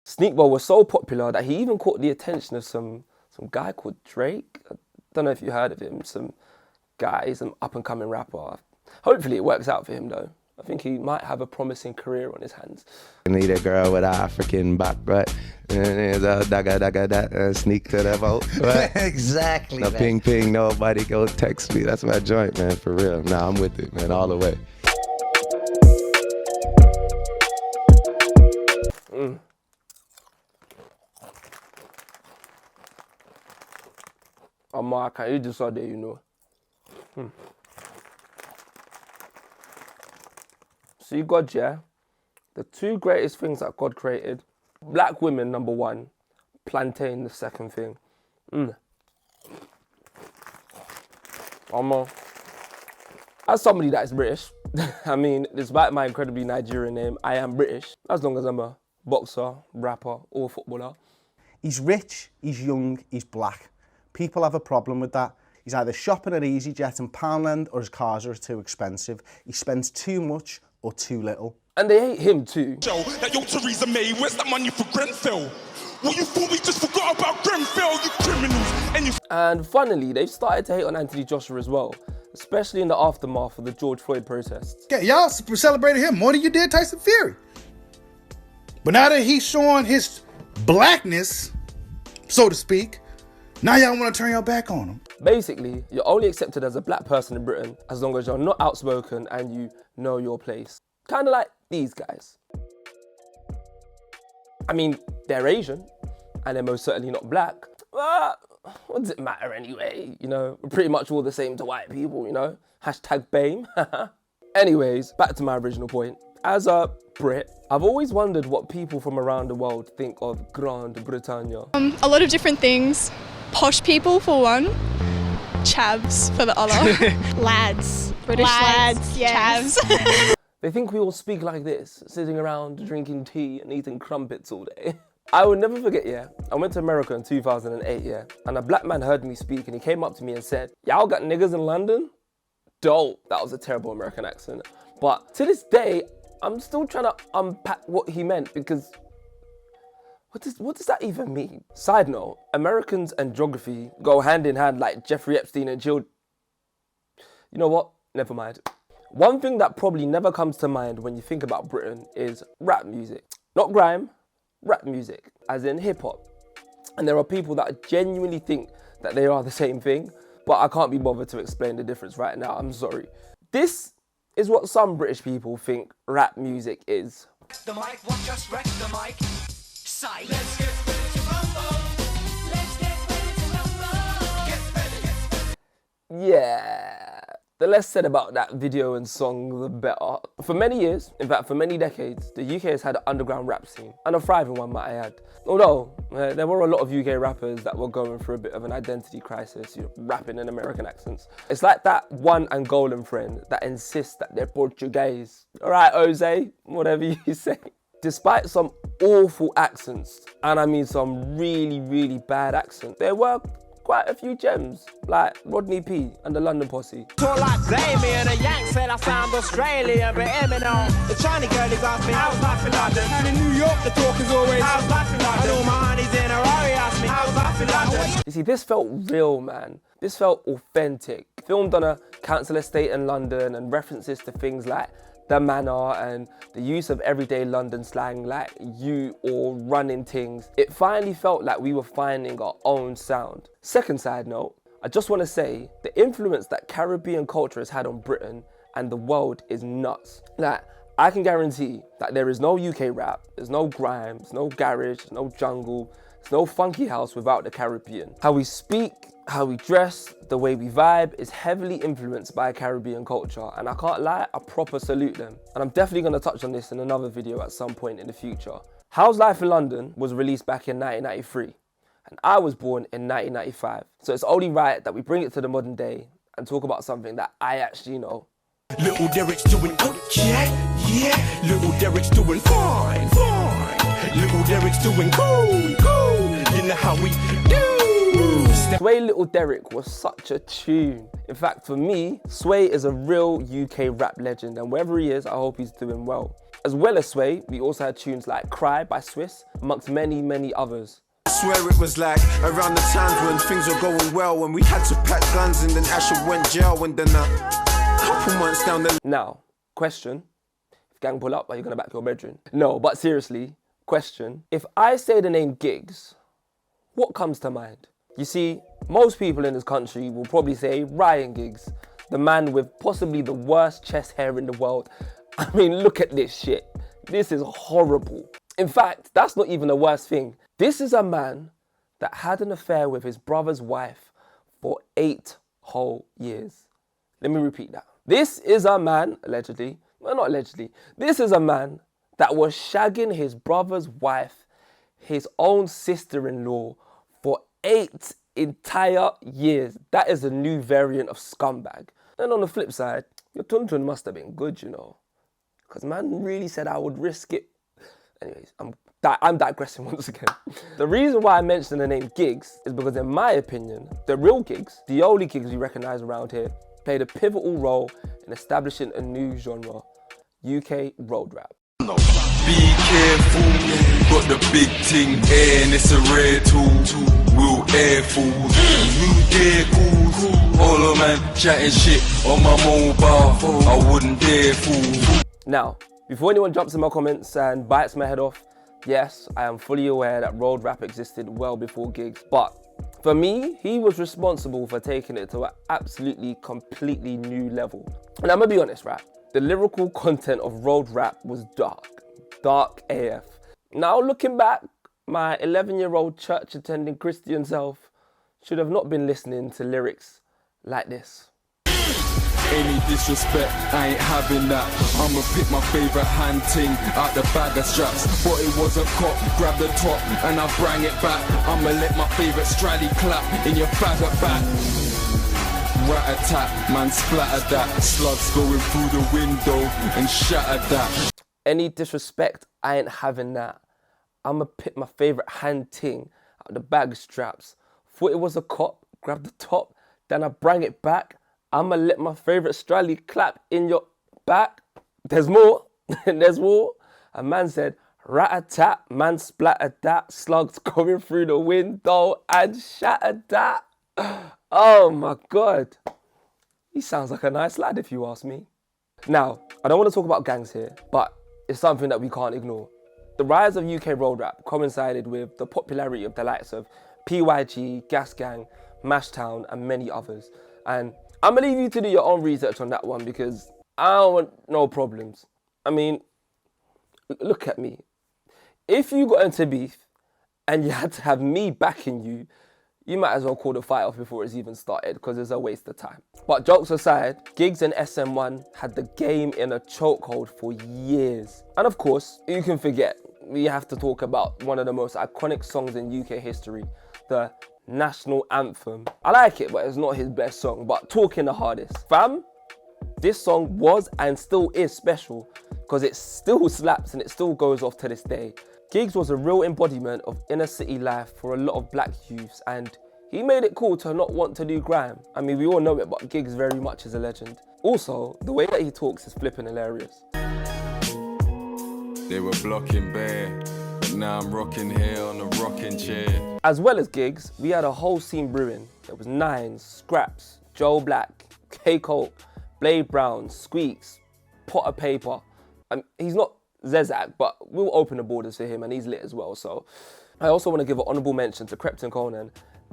Sneakball was so popular that he even caught the attention of some guy called Drake. I don't know if you heard of him. Some guy, he's an up-and-coming rapper. Hopefully it works out for him though. I think he might have a promising career on his hands. Need a girl with an African back, right? Sneak to the boat, right? Exactly. No ping ping, nobody go text me. That's my joint, man, for real. Nah, I'm with it, man, all the way. I can't eat this all day, you know. See, God, yeah, the two greatest things that God created, black women, number one, plantain, the second thing. As somebody that's British, I mean, despite my incredibly Nigerian name, I am British, as long as I'm a boxer, rapper, or footballer. He's rich, he's young, he's black. People have a problem with that. He's either shopping at EasyJet in Poundland or his cars are too expensive. He spends too much or too little. And they hate him too. That yo, Theresa May, where's that money for Grenfell? Well, you thought we just forgot about Grenfell, you criminals. And funnily, they've started to hate on Anthony Joshua as well, especially in the aftermath of the George Floyd protests. Yeah, y'all celebrated him more than you did Tyson Fury. But now that he's showing his blackness, so to speak, now y'all want to turn your back on him. Basically, you're only accepted as a black person in Britain as long as you're not outspoken and you know your place. Kind of like these guys. I mean, they're Asian and they're most certainly not black. But what does it matter anyway? You know, we're pretty much all the same to white people, you know? Hashtag BAME. Anyways, back to my original point. As a Brit, I've always wondered what people from around the world think of Grande Britannia. A lot of different things. Posh people for one, chavs for the other. Lads. British lads, yes. Chavs. They think we all speak like this, sitting around drinking tea and eating crumpets all day. I will never forget, I went to America in 2008, and a black man heard me speak and he came up to me and said, "Y'all got niggas in London?" Dope. That was a terrible American accent. But to this day, I'm still trying to unpack what he meant because what does that even mean? Side note, Americans and geography go hand in hand like Jeffrey Epstein and Jill. You know what? Never mind. One thing that probably never comes to mind when you think about Britain is rap music. Not grime, rap music, as in hip hop. And there are people that genuinely think that they are the same thing, but I can't be bothered to explain the difference right now, I'm sorry. This is what some British people think rap music is. The mic, what just wrecked the mic? Silence. Let's get ready to rumble. Let's get ready to rumble. Get ready. Yeah. The less said about that video and song, the better. For many years, in fact for many decades, the UK has had an underground rap scene, and a thriving one might I add. Although, there were a lot of UK rappers that were going through a bit of an identity crisis, you know, rapping in American accents. It's like that one Angolan friend that insists that they're Portuguese. Alright, Jose, whatever you say. Despite some awful accents, and I mean some really, really bad accents, there were quite a few gems, like Rodney P and the London Posse. Talk like Damien, a Yank said I sound Australian, but Eminem. The Chinese girl is asked me, how's life in London? And in New York, the talk is always, how's life in London? And all my honeys in a Rari asked me, how's life in London? You see, this felt real, man. This felt authentic. Filmed on a council estate in London and references to things like the manor and the use of everyday London slang like you or running things. It finally felt like we were finding our own sound. Second side note, I just want to say the influence that Caribbean culture has had on Britain and the world is nuts. Like, I can guarantee that there is no UK rap, there's no grime, there's no garage, there's no jungle, there's no funky house without the Caribbean. How we speak, how we dress, the way we vibe is heavily influenced by Caribbean culture, and I can't lie, I proper salute them. And I'm definitely going to touch on this in another video at some point in the future. How's Life in London was released back in 1993, and I was born in 1995. So it's only right that we bring it to the modern day and talk about something that I actually know. Little Derek's doing okay, yeah. Little Derek's doing fine, fine. Little Derek's doing cool, cool. You know how we do. Sway Little Derek was such a tune. In fact, for me, Sway is a real UK rap legend, and wherever he is, I hope he's doing well. As well as Sway, we also had tunes like Cry by Swiss, amongst many, many others. I swear it was like around the times when things were going well, when we had to pack guns and then Asher went jail, and then a couple months down the... Now, question, if gang pull up, are you gonna back your bedroom? No, but seriously, question, if I say the name Giggs, what comes to mind? You see, most people in this country will probably say Ryan Giggs, the man with possibly the worst chest hair in the world. I mean, look at this shit. This is horrible. In fact, that's not even the worst thing. This is a man that had an affair with his brother's wife for 8 whole years. Let me repeat that. This is a man, allegedly, well, not allegedly, this is a man that was shagging his brother's wife, his own sister-in-law, for 8 entire years. That is a new variant of scumbag. And on the flip side, your tuntun must have been good, you know. Because man really said I would risk it. Anyways, I'm digressing once again. The reason why I mentioned the name Giggs is because in my opinion, the real Giggs, the only Giggs we recognise around here, played a pivotal role in establishing a new genre, UK road rap. Be careful, got the big thing and it's a rare tool. We'll air fools, new dare cool. All of man chatting shit on my mobile, I wouldn't dare fool. Now, before anyone jumps in my comments and bites my head off, yes, I am fully aware that road rap existed well before Giggs, but for me, he was responsible for taking it to an absolutely, completely new level. And I'm gonna be honest, right? The lyrical content of road rap was dark AF. Now looking back, my 11-year-old church-attending Christian self should have not been listening to lyrics like this. Any disrespect, I ain't having that. I'ma pick my favourite hand ting out the bag of straps. But it wasn't caught, grab the top and I bring it back. I'ma let my favourite straddy clap in your bag of back. Rat-a-tat, man splattered that. Slugs going through the window and shattered that. Any disrespect, I ain't having that. I'ma pick my favourite hand ting out the bag of straps. Thought it was a cop, grab the top, then I bring it back. I'ma let my favourite Strally clap in your back. There's more, there's more. A man said, rat-a-tat, man splattered that. Slugs going through the window and shattered that. Oh my God. He sounds like a nice lad if you ask me. Now, I don't want to talk about gangs here, but it's something that we can't ignore. The rise of UK road rap coincided with the popularity of the likes of PYG, Gas Gang, Mashtown and many others. And I'm gonna leave you to do your own research on that one because I don't want no problems. I mean, look at me. If you got into beef and you had to have me backing you, you might as well call the fight off before it's even started because it's a waste of time. But jokes aside, Giggs and SM1 had the game in a chokehold for years. And of course, you can forget, we have to talk about one of the most iconic songs in UK history, the national anthem. I like it, but it's not his best song, but talking the hardest. Fam, this song was and still is special because it still slaps and it still goes off to this day. Giggs was a real embodiment of inner city life for a lot of black youths and he made it cool to not want to do grime. I mean, we all know it, but Giggs very much is a legend. Also, the way that he talks is flipping hilarious. They were blocking bare. Now I'm rocking here on a rocking chair. As well as Giggs, we had a whole scene brewing. There was Nines, Scraps, Joe Black, K-Coke, Blade Brown, Squeaks, Potter Paper. He's not Zezak, but we'll open the borders for him and he's lit as well. So I also want to give an honourable mention to Crepton Conan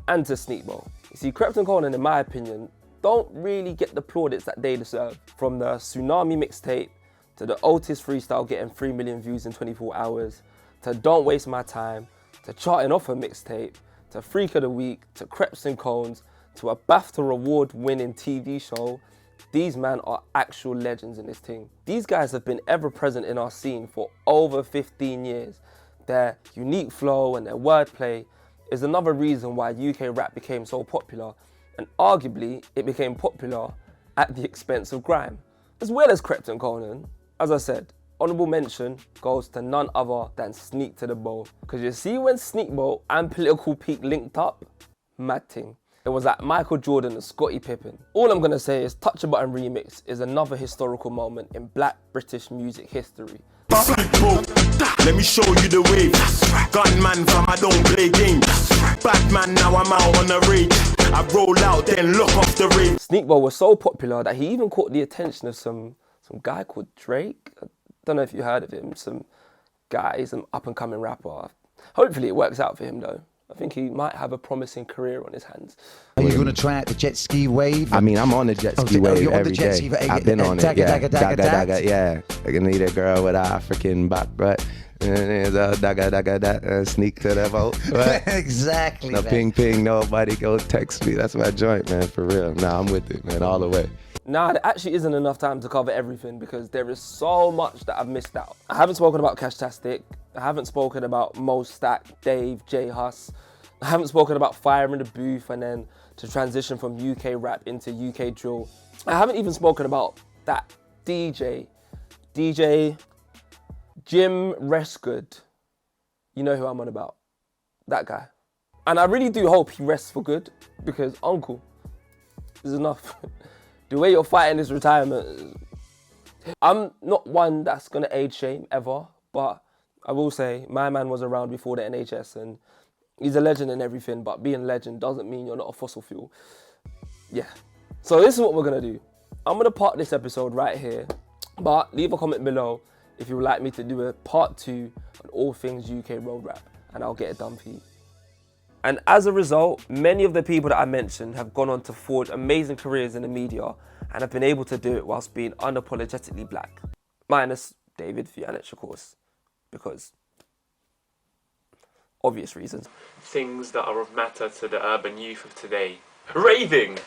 and to Sneakbo. You see, Crepton Conan, in my opinion, don't really get the plaudits that they deserve. From the Tsunami mixtape, to the Otis freestyle getting 3 million views in 24 hours, to Don't Waste My Time, to charting off a mixtape, to Freak of the Week, to Crepes and Cones, to a BAFTA award-winning TV show. These men are actual legends in this thing. These guys have been ever present in our scene for over 15 years. Their unique flow and their wordplay is another reason why UK rap became so popular, and arguably it became popular at the expense of grime. As well as Crepton Conan, as I said, honourable mention goes to none other than Sneak to the Bowl. Because you see when Sneakbo and Political Peak linked up, mad thing. It was like Michael Jordan and Scottie Pippen. All I'm gonna say is Touch a Button Remix is another historical moment in black British music history. Let me show you the wave. Gunman fam, I don't play games. Batman, now I'm out on the rage. I roll out, then look off the rave. Sneakball was so popular that he even caught the attention of some guy called Drake. I don't know if you heard of him. Some guy, he's an up-and-coming rapper. Hopefully it works out for him though. I think he might have a promising career on his hands. Are you going to try out the jet ski wave? I mean, I'm on the jet ski wave every day. I've been on it, yeah. Yeah. I can need a girl with an African back butt. Sneak to the boat. Exactly. No ping ping, nobody go text me. That's my joint, man, for real. Nah, I'm with it, man, all the way. Nah, there actually isn't enough time to cover everything because there is so much that I've missed out. I haven't spoken about Cashtastic. I haven't spoken about Mo Stack, Dave, J Huss. I haven't spoken about Fire in the Booth and then to transition from UK rap into UK drill. I haven't even spoken about that DJ Jim Restgood. You know who I'm on about. That guy. And I really do hope he rests for good because uncle is enough. The way you're fighting his retirement. I'm not one that's gonna age shame ever, but I will say my man was around before the NHS and he's a legend and everything, but being a legend doesn't mean you're not a fossil fuel. Yeah. So this is what we're gonna do. I'm gonna part this episode right here, but leave a comment below if you would like me to do a part 2 on all things UK road rap, and I'll get it done for you. And as a result, many of the people that I mentioned have gone on to forge amazing careers in the media and have been able to do it whilst being unapologetically black. Minus David Fianich, of course, because obvious reasons. Things that are of matter to the urban youth of today. Raving!